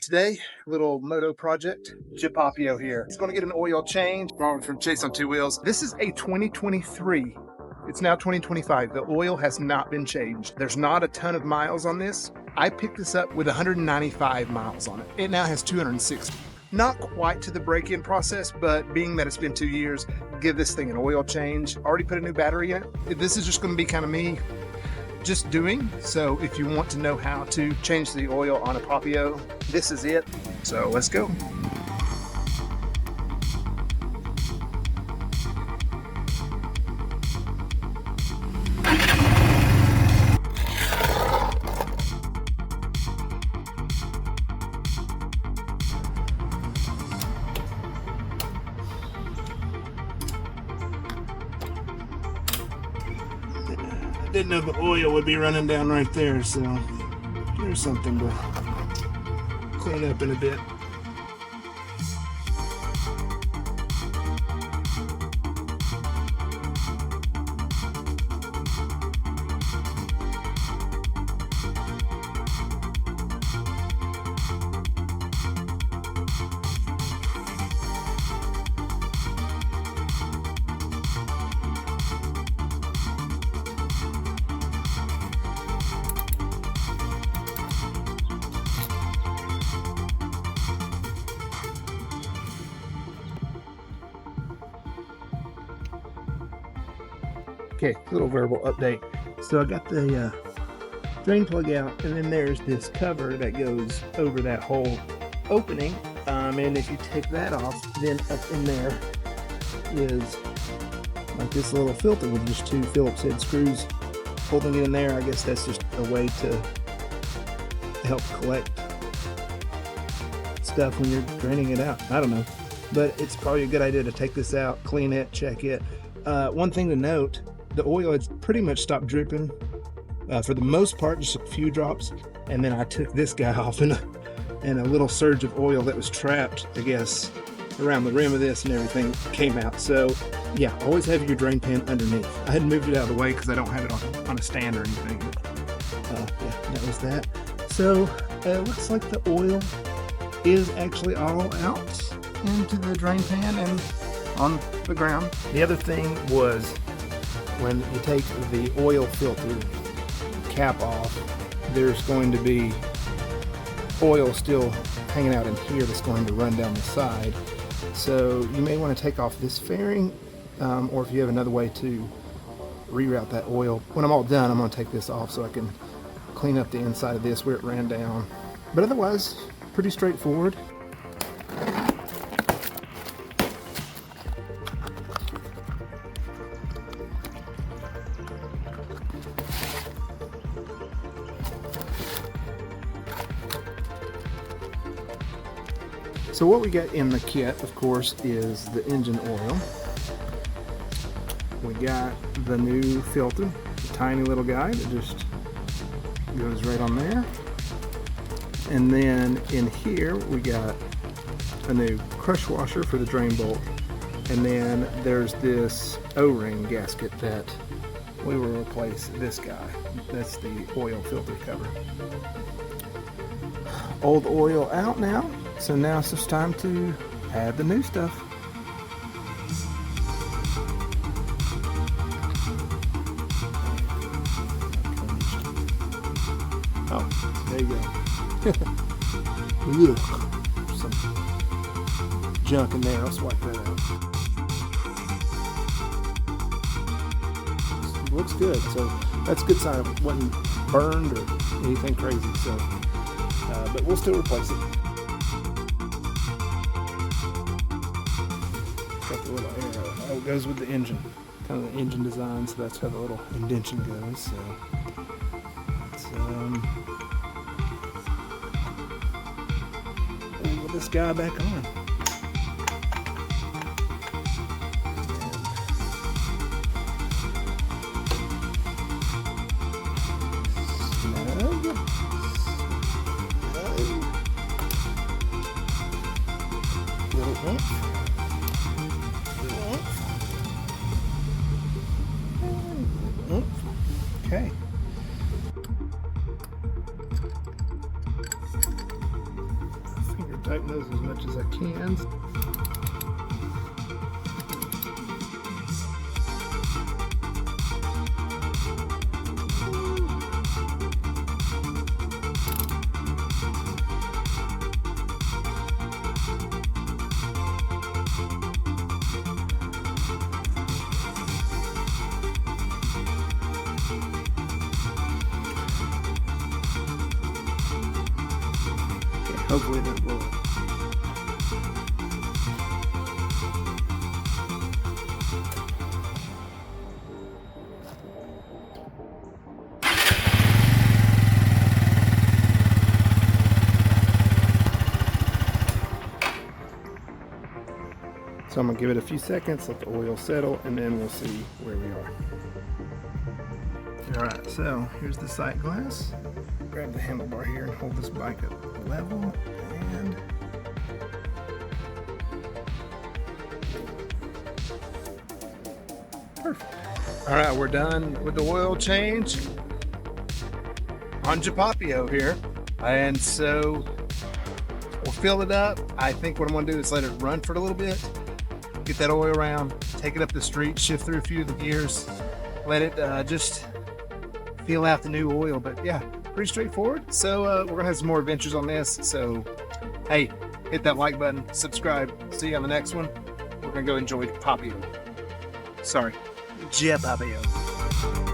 Today, little moto project, Papio here. It's gonna get an oil change, borrowed from Chase on Two Wheels. This is a 2023. It's now 2025. The oil has not been changed. There's not a ton of miles on this. I picked this up with 195 miles on it. It now has 260. Not quite to the break-in process, but being that it's been 2 years, give this thing an oil change. Already put a new battery in it. This is just gonna be kind of me just doing. So if you want to know how to change the oil on a Papio, this is it. So let's go. Didn't know the oil would be running down right there, so there's something to clean up in a bit. Okay, little verbal update. So I got the drain plug out, and then there's this cover that goes over that whole opening. And if you take that off, then up in there is like this little filter with just two Phillips head screws holding it in there. I guess that's just a way to help collect stuff when you're draining it out. I don't know, but it's probably a good idea to take this out, clean it, check it. One thing to note, the oil had pretty much stopped dripping for the most part, just a few drops, and then I took this guy off, and a little surge of oil that was trapped, I guess, around the rim of this and everything came out. So yeah, always have your drain pan underneath. I had moved it out of the way because I don't have it on a stand or anything. Yeah, that was that. So it looks like the oil is actually all out into the drain pan and on the ground. The other thing was, when you take the oil filter cap off, there's going to be oil still hanging out in here that's going to run down the side. So you may want to take off this fairing, or if you have another way to reroute that oil. When I'm all done, I'm going to take this off so I can clean up the inside of this where it ran down. But otherwise, pretty straightforward. So what we got in the kit, of course, is the engine oil. We got the new filter, the tiny little guy that just goes right on there. And then in here we got a new crush washer for the drain bolt. And then there's this O-ring gasket that we will replace this guy. That's the oil filter cover. Old oil out now. So now it's just time to add the new stuff. Oh, there you go. Some junk in there. I'll swipe that out. Looks good. So that's a good sign it wasn't burned or anything crazy. So, but we'll still replace it. Got the little arrow. Oh, it goes with the engine. Kind of the engine design, so that's how the little indentation goes. So let's put this guy back on. Okay. Tighten those as much as I can. Hopefully that will. So I'm gonna give it a few seconds, let the oil settle, and then we'll see where we are. All right, so here's the sight glass. Grab the handlebar here and hold this bike up level, and perfect. All right, we're done with the oil change on Papio here, and so we'll fill it up. I think what I'm gonna do is let it run for a little bit, get that oil around, take it up the street, shift through a few of the gears, let it just feel out the new oil. But yeah, pretty straightforward. So we're gonna have some more adventures on this. So hey, hit that like button, subscribe. See you on the next one. We're gonna go enjoy Papio. Sorry, Papio.